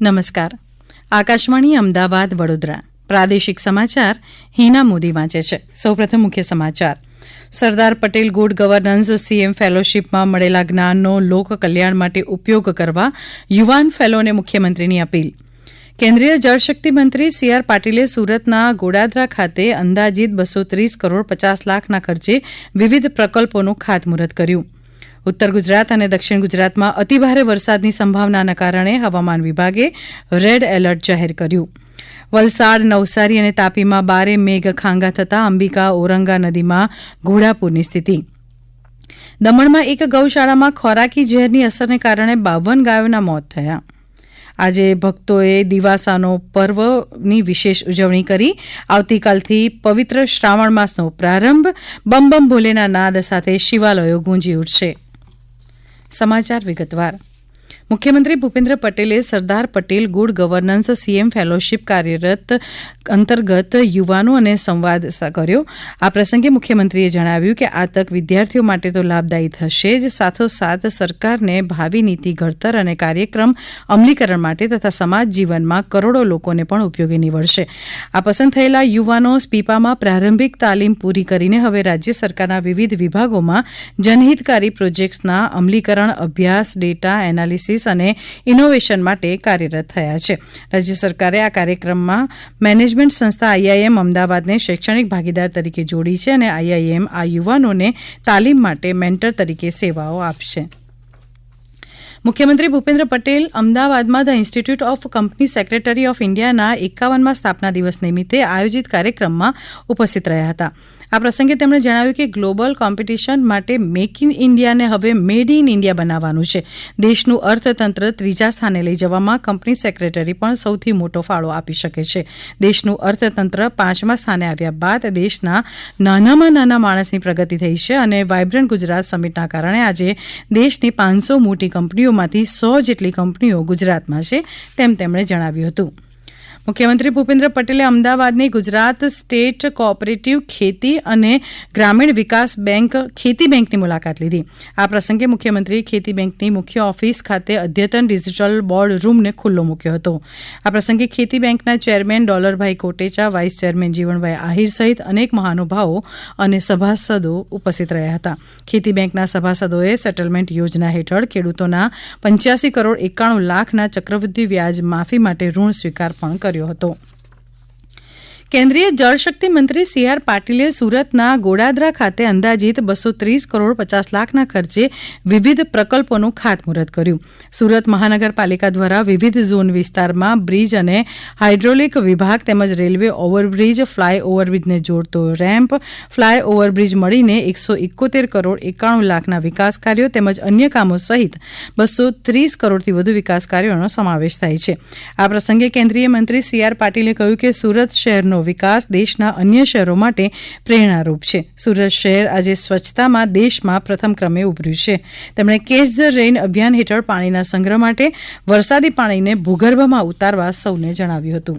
નમસ્કાર. આકાશવાણી અમદાવાદ વડોદરા પ્રાદેશિક સમાચાર હિના મોદી વાંચે છે. સૌપ્રથમ મુખ્ય સમાચાર. Sardar Patel good governance CM ફેલોશીપમાં મળેલા જ્ઞાનનો લોક કલ્યાણ માટે ઉપયોગ કરવા યુવાન ફેલોને મુખ્યમંત્રીની અપીલ. કેન્દ્રીય જળશક્તિ મંત્રી સી.આર. પાટીલે સુરતના ગોડાદરા ખાતે અંદાજીત 230 કરોડ 50 લાખના ખર્ચે વિવિધ પ્રકલ્પોનું ખાતમુહૂર્ત કર્યું. ઉત્તર ગુજરાત અને દક્ષિણ ગુજરાતમાં અતિભારે વરસાદની સંભાવનાના કારણે હવામાન વિભાગે રેડ એલર્ટ જાહેર કર્યું. વલસાડ, નવસારી અને તાપીમાં બારે મેઘ ખાંગા થતાં અંબિકા ઓરંગા નદીમાં ઘોડાપૂરની સ્થિતિ. દમણમાં એક ગૌશાળામાં ખોરાકી ઝેરની અસરને કારણે 52 ગાયોના મોત થયા. આજે ભક્તોએ દિવાસાનો પર્વની વિશેષ ઉજવણી કરી. આવતીકાલથી પવિત્ર શ્રાવણ માસનો પ્રારંભ. બમ બમ ભોલેના નાદ સાથે શિવાલયો ગુંજી ઉઠશે. સમાચાર વિગતવાર. મુખ્યમંત્રી ભૂપેન્દ્ર પટેલે સરદાર Patel good governance CM fellowship કાર્યરત અંતર્ગત યુવાનો અને સંવાદ કર્યો. આ પ્રસંગે મુખ્યમંત્રીએ જણાવ્યું કે આ તક વિદ્યાર્થીઓ માટે તો લાભદાયી થશે જ, સાથોસાથ સરકારને ભાવિ નીતિ ઘડતર અને કાર્યક્રમ અમલીકરણ માટે તથા સમાજ જીવનમાં કરોડો લોકોને પણ ઉપયોગી નીવડશે. આ પસંદ થયેલા યુવાનો સ્પીપામાં પ્રારંભિક તાલીમ પૂરી કરીને હવે રાજ્ય સરકારના વિવિધ વિભાગોમાં જનહિતકારી પ્રોજેક્ટ્સના અમલીકરણ, અભ્યાસ, ડેટા એનાલિસિસ અને ઇનોવેશન માટે કાર્યરત થયા છે. રાજ્ય સરકારે આ કાર્યક્રમમાં મેનેજમેન્ટ સંસ્થા આઈઆઈએમ અમદાવાદને શૈક્ષણિક ભાગીદાર તરીકે જોડી છે અને આઈઆઈએમ આ યુવાનોને તાલીમ માટે મેન્ટર તરીકે સેવાઓ આપશે. મુખ્યમંત્રી ભૂપેન્દ્ર પટેલ અમદાવાદમાં the institute of company secretary of ઇન્ડિયાના 51મા સ્થાપના દિવસ નિમિત્તે આયોજિત કાર્યક્રમમાં ઉપસ્થિત રહ્યા હતા. આ પ્રસંગે તેમણે જણાવ્યું કે ગ્લોબલ કોમ્પિટિશન માટે મેક ઇન ઇન્ડિયાને હવે મેડ ઇન ઇન્ડિયા બનાવવાનું છે. દેશનું અર્થતંત્ર ત્રીજા સ્થાને લઈ જવામાં કંપની સેક્રેટરી પણ સૌથી મોટો ફાળો આપી શકે છે. દેશનું અર્થતંત્ર 5મા સ્થાને આવ્યા બાદ દેશના નાનામાં નાના માણસની પ્રગતિ થઈ છે અને વાયબ્રન્ટ ગુજરાત સમિટના કારણે આજે દેશની 500 મોટી કંપનીઓમાંથી 100 જેટલી કંપનીઓ ગુજરાતમાં છે, તેમ તેમણે જણાવ્યું હતું. મુખ્યમંત્રી ભૂપેન્દ્ર પટેલે અમદાવાદની ગુજરાત સ્ટેટ કોઓપરેટિવ ખેતી અને ગ્રામીણ વિકાસ બેંક ખેતી બેંકની મુલાકાત લીધી. આ પ્રસંગે મુખ્યમંત્રીએ ખેતી બેંકની મુખ્ય ઓફિસ ખાતે અદ્યતન ડિજિટલ બોર્ડ રૂમને ખુલ્લો મૂક્યો હતો. આ પ્રસંગે ખેતી બેંકના chairman Dolarbhai Kotecha, vice chairman Jivanbhai Ahir સહિત અનેક મહાનુભાવો અને સભાસદો ઉપસ્થિત રહ્યા હતા. ખેતી બેંકના સભાસદોએ સેટલમેન્ટ યોજના હેઠળ ખેડૂતોના 85 કરોડ 91 લાખના ચક્રવૃદ્ધિ વ્યાજ માફી માટે ઋણ સ્વીકાર પણ કર્યો હતો. કેન્દ્રીય જળશક્તિ મંત્રી સી.આર. પાટીલે સુરતના ગોડાદરા ખાતે અંદાજીત 230 કરોડ 50 લાખના ખર્ચે વિવિધ પ્રકલ્પોનું ખાતમુહૂર્ત કર્યું. સુરત મહાનગરપાલિકા દ્વારા વિવિધ ઝોન વિસ્તારમાં બ્રિજ અને હાઇડ્રોલિક વિભાગ તેમજ રેલવે ઓવરબ્રિજ, ફ્લાય ઓવરબ્રિજને જોડતો રેમ્પ, ફ્લાય ઓવરબ્રિજ મળીને 171 કરોડ 91 લાખના વિકાસ કાર્યો તેમજ અન્ય કામો સહિત 230 કરોડથી વધુ વિકાસ કાર્યોનો સમાવેશ થાય છે. આ પ્રસંગે કેન્દ્રીય મંત્રી સી.આર. પાટીલે કહ્યું કે સુરત શહેરનો વિકાસ દેશના અન્ય શહેરો માટે પ્રેરણારૂપ છે. સુરત શહેર આજે સ્વચ્છતામાં દેશમાં પ્રથમ ક્રમે ઉભર્યું છે. તેમણે કેચ ધ રેઇન અભિયાન હેઠળ પાણીના સંગ્રહ માટે વરસાદી પાણીને ભૂગર્ભમાં ઉતારવા સૌને જણાવ્યું હતું.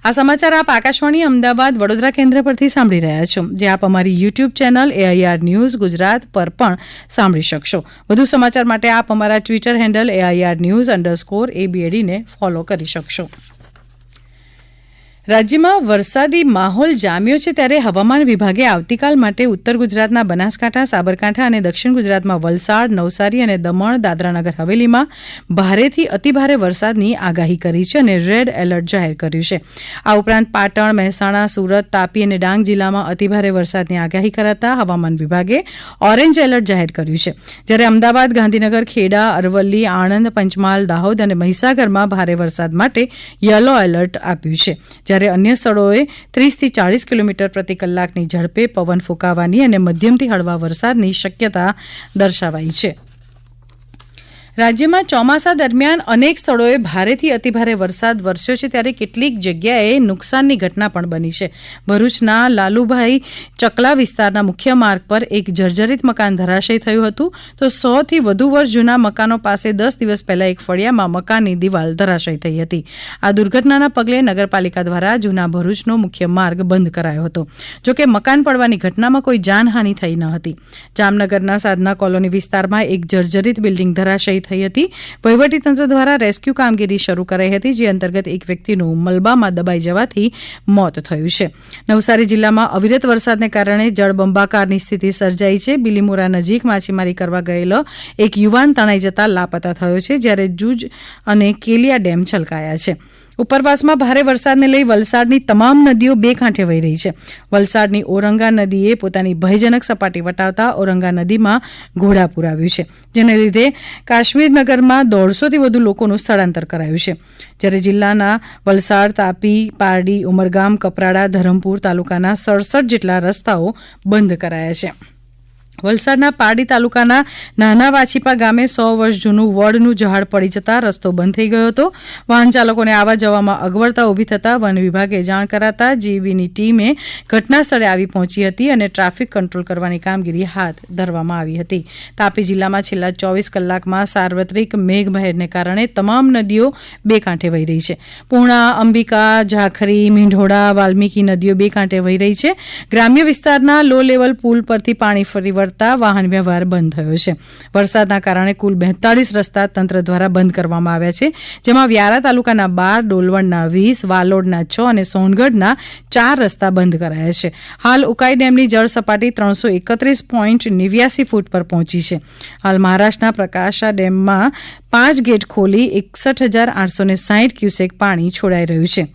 આ સમાચાર આપ આકાશવાણી અમદાવાદ વડોદરા કેન્દ્ર પરથી સાંભળી રહ્યા છો, જે આપ અમારી YouTube channel AIR news Gujarat પર પણ સાંભળી શકશો. વધુ સમાચાર માટે આપ અમારા ટ્વિટર હેન્ડલ AIR_news_ABAD ને ફોલો કરી શકશો. રાજ્યમાં વરસાદી માહોલ જામ્યો છે, ત્યારે હવામાન વિભાગે આવતીકાલ માટે ઉત્તર ગુજરાતના બનાસકાંઠા, સાબરકાંઠા અને દક્ષિણ ગુજરાતમાં વલસાડ, નવસારી અને દમણ, દાદરાનગર હવેલીમાં ભારેથી અતિભારે વરસાદની આગાહી કરી છે અને રેડ એલર્ટ જાહેર કર્યું છે. આ ઉપરાંત પાટણ, મહેસાણા, સુરત, તાપી અને ડાંગ જિલ્લામાં અતિભારે વરસાદની આગાહી કરાતા હવામાન વિભાગે ઓરેન્જ એલર્ટ જાહેર કર્યું છે. જ્યારે અમદાવાદ, ગાંધીનગર, ખેડા, અરવલ્લી, આણંદ, પંચમહાલ, દાહોદ અને મહીસાગરમાં ભારે વરસાદ માટે યલો એલર્ટ આપ્યું છે. જ્યારે અન્ય સ્થળોએ 30થી 40 કિલોમીટર પ્રતિ કલાકની ઝડપે પવન ફૂંકાવાની અને મધ્યમથી હળવા વરસાદની શક્યતા દર્શાવાઈ છે. રાજ્યમાં ચોમાસા દરમિયાન અનેક સ્થળોએ ભારેથી અતિભારે વરસાદ વરસ્યો છે, ત્યારે કેટલીક જગ્યાએ નુકસાનની ઘટના પણ બની છે. ભરૂચના લાલુભાઈ ચકલા વિસ્તારના મુખ્ય માર્ગ પર એક જર્જરિત મકાન ધરાશયી થયું હતું, તો 100થી વધુ વર્ષ જૂના મકાનો પાસે 10 દિવસ પહેલા એક ફળિયામાં મકાનની દિવાલ ધરાશયી થઈ હતી. આ દુર્ઘટનાના પગલે નગરપાલિકા દ્વારા જૂના ભરૂચનો મુખ્ય માર્ગ બંધ કરાયો હતો. જોકે મકાન પડવાની ઘટનામાં કોઈ જાનહાનિ થઈ ન હતી. જામનગરના સાધના કોલોની વિસ્તારમાં એક જર્જરિત બિલ્ડિંગ ધરાશયી થઈ હતી. વહીવટીતંત્ર દ્વારા રેસ્ક્યુ કામગીરી શરૂ કરાઈ હતી, જે અંતર્ગત એક વ્યક્તિનું મલબામાં દબાઈ જવાથી મોત થયું છે. નવસારી જિલ્લામાં અવિરત વરસાદને કારણે જળબંબાકારની સ્થિતિ સર્જાઈ છે. બિલીમોરા નજીક માછીમારી કરવા ગયેલો એક યુવાન તણાઈ જતા લાપતા થયો છે, જ્યારે જૂજ અને કેલિયા ડેમ છલકાયા છે. ઉપરવાસમાં ભારે વરસાદને લઈ વલસાડની તમામ નદીઓ બે કાંઠે વહી રહી છે. વલસાડની ઓરંગા નદીએ પોતાની ભયજનક સપાટી વટાવતા ઓરંગા નદીમાં ઘોડાપૂર આવ્યું છે, જેને લીધે કાશ્મીરનગરમાં 150થી વધુ લોકોનું સ્થળાંતર કરાયું છે. જ્યારે જિલ્લાના વલસાડ, તાપી, પારડી, ઉમરગામ, કપરાડા, ધરમપુર તાલુકાના 67 જેટલા રસ્તાઓ બંધ કરાયા છે. વલસાડના પારડી તાલુકાના નાના વાછીપા ગામે 100 વર્ષ જૂનું વડનું ઝાડ પડી જતા રસ્તો બંધ થઈ ગયો હતો. વાહન ચાલકોને આવવા જવામાં અગવડતા ઊભી થતા વન વિભાગે જાણ કરાતા જીબીની ટીમે ઘટના સ્થળે આવી પહોંચી હતી અને ટ્રાફિક કંટ્રોલ કરવાની કામગીરી હાથ ધરવામાં આવી હતી. તાપી જિલ્લામાં છેલ્લા 24 કલાકમાં સાર્વત્રિક મેઘમહેરને કારણે તમામ નદીઓ બે કાંઠે વહી રહી છે. પૂર્ણા, અંબિકા, ઝાખરી, મીંઢોળા, વાલ્મીકી નદીઓ બે કાંઠે વહી રહી છે. ગ્રામ્ય વિસ્તારના લો લેવલ પુલ પરથી પાણી ફરી વાહન વ્યવહાર બંધ થયો છે. વરસાદના કારણે કુલ 42 રસ્તા તંત્ર દ્વારા બંધ કરવામાં આવ્યા છે, જેમાં વ્યારા તાલુકાના 12, ડોલવણના 20, વાલોડના 6 અને સોનગઢના 4 રસ્તા બંધ કરાયા છે. હાલ ઉકાઈ ડેમની જળ સપાટી 331.89 ફૂટ પર પહોંચી છે. હાલ મહારાષ્ટ્રના પ્રકાશા ડેમમાં 5 ગેટ ખોલી 61,860 ક્યુસેક પાણી છોડાઈ રહ્યું છે.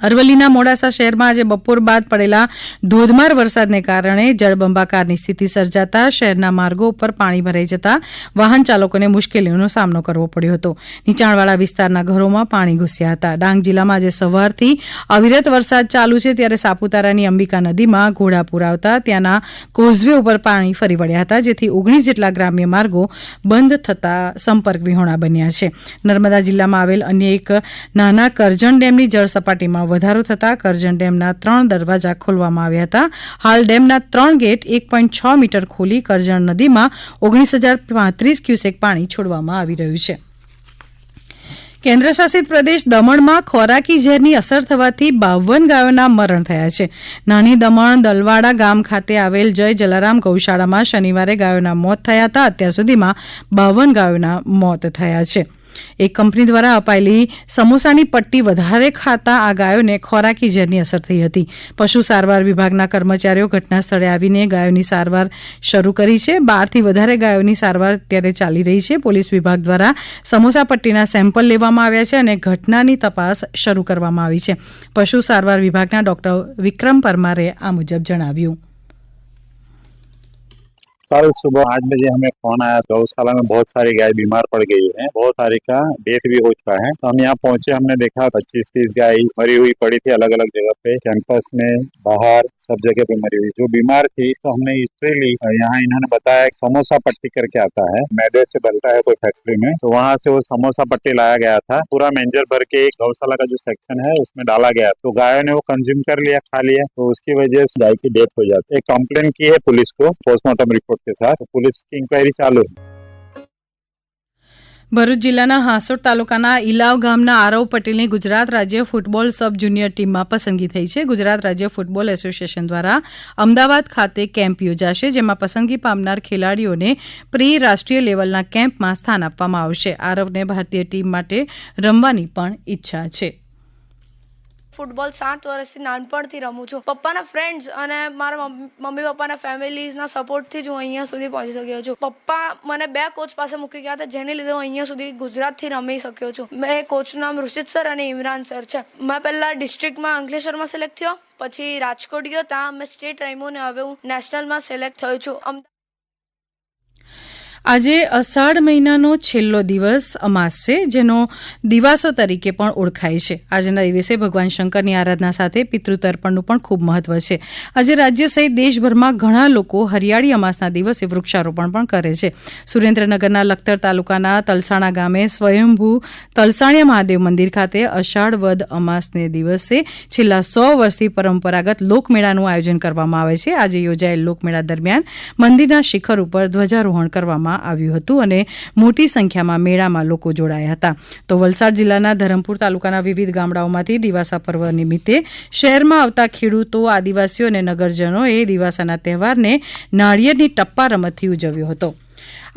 અરવલ્લીના મોડાસા શહેરમાં આજે બપોર બાદ પડેલા ધોધમાર વરસાદને કારણે જળબંબાકારની સ્થિતિ સર્જાતા શહેરના માર્ગો ઉપર પાણી ભરાઈ જતા વાહન ચાલકોને મુશ્કેલીઓનો સામનો કરવો પડ્યો હતો. નીચાણવાળા વિસ્તારના ઘરોમાં પાણી ઘૂસ્યા હતા. ડાંગ જિલ્લામાં આજે સવારથી અવિરત વરસાદ ચાલુ છે, ત્યારે સાપુતારાની અંબિકા નદીમાં ઘોડાપૂર આવતા ત્યાંના કોઝવે ઉપર પાણી ફરી વળ્યા હતા, જેથી 19 જેટલા ગ્રામ્ય માર્ગો બંધ થતા સંપર્ક વિહોણા બન્યા છે. નર્મદા જિલ્લામાં આવેલ અન્ય એક નાના કરજણ ડેમની જળ સપાટીમાં વધારો થતા કરજણ ડેમના 3 દરવાજા ખોલવામાં આવ્યા હતા. હાલ ડેમના 3 ગેટ 1.6 મીટર ખોલી કરજણ નદીમાં 19,035 ક્યુસેક પાણી છોડવામાં આવી રહ્યું છે. કેન્દ્રશાસિત પ્રદેશ દમણમાં ખોરાકી ઝેરની અસર થવાથી 52 ગાયોના મરણ થયા છે. નાની દમણ દલવાડા ગામ ખાતે આવેલ જય જલારામ ગૌશાળામાં શનિવારે ગાયોના મોત થયા હતા. અત્યાર સુધીમાં 52 ગાયોના મોત થયા છે. એક કંપની દ્વારા અપાયેલી સમોસાની પટ્ટી વધારે ખાતા આ ગાયોને ખોરાકી ઝેરની અસર થઈ હતી. પશુ સારવાર વિભાગના કર્મચારીઓ ઘટના સ્થળે આવીને ગાયોની સારવાર શરૂ કરી છે. 12 થી વધારે ગાયોની સારવાર અત્યારે ચાલી રહી છે. પોલીસ વિભાગ દ્વારા સમોસા પટ્ટીના સેમ્પલ લેવામાં આવ્યા છે અને ઘટનાની તપાસ શરૂ કરવામાં આવી છે. પશુ સારવાર વિભાગના ડોક્ટર વિક્રમ પરમારે આ મુજબ જણાવ્યું. कल सुबह 8 बजे हमें फोन आया, गौशाला में बहुत सारी गाय बीमार पड़ गई है, बहुत सारी का डेथ भी हो चुका है. तो हम यहाँ पहुंचे, हमने देखा 25-30 गाय मरी हुई पड़ी थी अलग अलग जगह पे, कैंपस में, बाहर, सब जगह पे मरी हुई. जो बीमार थी तो हमने हिस्ट्री ली. यहाँ इन्होंने बताया समोसा पट्टी करके आता है, मैदे से बनता है कोई फैक्ट्री में, तो वहाँ से वो समोसा पट्टी लाया गया था. पूरा मेंजर भर के एक गौशाला का जो सेक्शन है उसमें डाला गया, तो गायों ने वो कंज्यूम कर लिया, खा लिया, तो उसकी वजह से गाय की डेथ हो जाती है. एक कंप्लेन की है पुलिस को पोस्टमार्टम रिपोर्ट के साथ, पुलिस की इंक्वायरी चालू है. ભરૂચ જિલ્લાના હાંસોટ તાલુકાના ઇલાવ ગામના આરવ પટેલની ગુજરાત રાજ્ય ફૂટબોલ સબ જુનિયર ટીમમાં પસંદગી થઈ છે. ગુજરાત રાજ્ય ફૂટબોલ એસોસિએશન દ્વારા અમદાવાદ ખાતે કેમ્પ યોજાશે, જેમાં પસંદગી પામનાર ખેલાડીઓને પ્રી રાષ્ટ્રીય લેવલના કેમ્પમાં સ્થાન આપવામાં આવશે. આરવને ભારતીય ટીમ માટે રમવાની પણ ઈચ્છા છે. ફૂટબોલ 7 વર્ષથી નાનપણથી રમું છું. પપ્પાના ફ્રેન્ડ્સ અને મારા મમ્મી પપ્પાના ફેમિલીઝના સપોર્ટથી જ હું અહીંયા સુધી પહોંચી શક્યો છું. પપ્પા મને 2 કોચ પાસે મૂકી ગયા હતા, જેને લીધે હું અહીંયા સુધી ગુજરાતથી રમી શક્યો છું. મેં કોચનું નામ ઋષિત સર અને ઇમરાન સર છે. મેં પહેલાં ડિસ્ટ્રિક્ટમાં અંકલેશ્વરમાં સિલેક્ટ થયો, પછી રાજકોટ ગયો, ત્યાં મેં સ્ટેટ રમ્યો ને હવે હું નેશનલમાં સિલેક્ટ થયો છું. આજે અષાઢ મહિનાનો છેલ્લો દિવસ અમાસ છે, જેનો દિવાસો તરીકે પણ ઓળખાય છે. આજના દિવસે ભગવાન શંકરની આરાધના સાથે પિતૃતર્પણનું પણ ખૂબ મહત્વ છે. આજે રાજ્ય સહિત દેશભરમાં ઘણા લોકો હરિયાળી અમાસના દિવસે વૃક્ષારોપણ પણ કરે છે. સુરેન્દ્રનગરના લખતર તાલુકાના તલસાણા ગામે સ્વયંભૂ તલસાણિયા મહાદેવ મંદિર ખાતે અષાઢ વદ અમાસને દિવસે છેલ્લા 100 વર્ષથી પરંપરાગત લોકમેળાનું આયોજન કરવામાં આવે છે. આજે યોજાયેલ લોકમેળા દરમિયાન મંદિરના શિખર ઉપર ધ્વજારોહણ કરવામાં આવ્યું હતું અને મોટી સંખ્યામાં મેળામાં લોકો જોડાયા હતા. તો વલસાડ જિલ્લાના ધરમપુર તાલુકાના વિવિધ ગામડાઓમાંથી દિવાસા પર્વ નિમિત્તે શહેરમાં આવતા ખેડૂતો, આદિવાસીઓ અને નગરજનોએ દિવાસાના તહેવારને નાળિયેરની ટપ્પા રમતથી ઉજવ્યો હતો.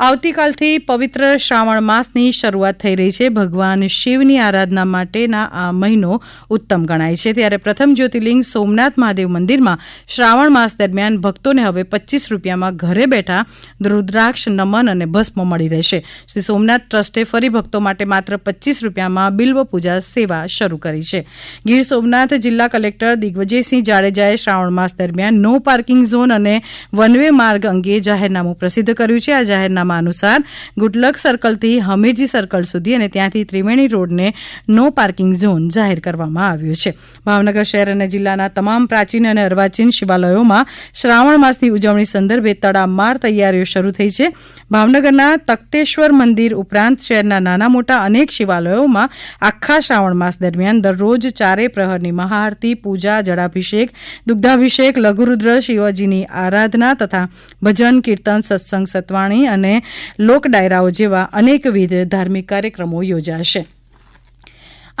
આવતીકાલથી પવિત્ર શ્રાવણ માસની શરૂઆત થઈ રહી છે. ભગવાન શિવની આરાધના માટેના આ મહિનો ઉત્તમ ગણાય છે. ત્યારે પ્રથમ જ્યોતિર્લિંગ સોમનાથ મહાદેવ મંદિરમાં શ્રાવણ માસ દરમિયાન ભક્તોને હવે 25 રૂપિયામાં ઘરે બેઠા રુદ્રાક્ષ, નમન અને ભસ્મ મળી રહેશે. શ્રી સોમનાથ ટ્રસ્ટે ફરી ભક્તો માટે માત્ર 25 રૂપિયામાં બિલ્વ પૂજા સેવા શરૂ કરી છે. ગીર સોમનાથ જિલ્લા કલેક્ટર દિગ્વિજયસિંહ જાડેજાએ શ્રાવણ માસ દરમિયાન નો પાર્કિંગ ઝોન અને વન વે માર્ગ અંગે જાહેરનામું પ્રસિદ્ધ કર્યું છે. આ જાહેરનામા અનુસાર ગુડલક સર્કલથી હમીરજી સર્કલ સુધી અને ત્યાંથી ત્રિવેણી રોડને નો પાર્કિંગ ઝોન જાહેર કરવામાં આવ્યો છે. ભાવનગર શહેર અને જિલ્લાના તમામ પ્રાચીન અને અર્વાચીન શિવાલયોમાં શ્રાવણ માસની ઉજવણી સંદર્ભે તડામાર તૈયારીઓ શરૂ થઈ છે. ભાવનગરના તખ્તેશ્વર મંદિર ઉપરાંત શહેરના નાના મોટા અનેક શિવાલયોમાં આખા શ્રાવણ માસ દરમિયાન દરરોજ 4 પ્રહરની મહાઆરતી, પૂજા, જળાભિષેક, દુગ્ધાભિષેક, લઘુરુદ્ર, શિવજીની આરાધના તથા ભજન, કીર્તન, સત્સંગ, સતવાણી અને લોક ડાયરાઓ જેવા અનેકવિધ ધાર્મિક કાર્યક્રમો યોજાશે.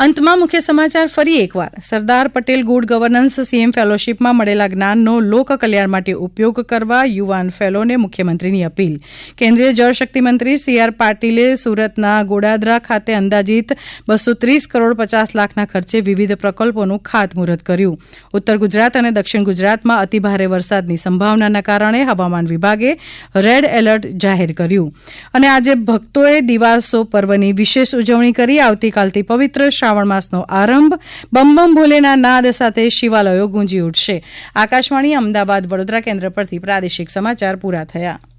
અંતમાં મુખ્ય સમાચાર ફરી એકવાર. Sardar Patel good governance CM ફેલોશીપમાં મળેલા જ્ઞાનનો લોક કલ્યાણ માટે ઉપયોગ કરવા યુવાન ફેલોને મુખ્યમંત્રીની અપીલ. કેન્દ્રીય જળશક્તિ મંત્રી સી.આર. પાટીલે સુરતના ગોડાદરા ખાતે અંદાજિત 230 કરોડ 50 લાખના ખર્ચે વિવિધ પ્રકલ્પોનું ખાતમુહૂર્ત કર્યું. ઉત્તર ગુજરાત અને દક્ષિણ ગુજરાતમાં અતિભારે વરસાદની સંભાવનાના કારણે હવામાન વિભાગે રેડ એલર્ટ જાહેર કર્યું. અને આજે ભક્તોએ દિવાસો પર્વની વિશેષ ઉજવણી કરી. આવતીકાલથી પવિત્ર શ્રાવણ માસનો આરંભ. બમ બમ ભોલેના નાદ સાથે શિવાલયો ગુંજી ઉઠશે. આકાશવાણી અમદાવાદ વડોદરા કેન્દ્ર પરથી પ્રાદેશિક સમાચાર પૂરા થયા.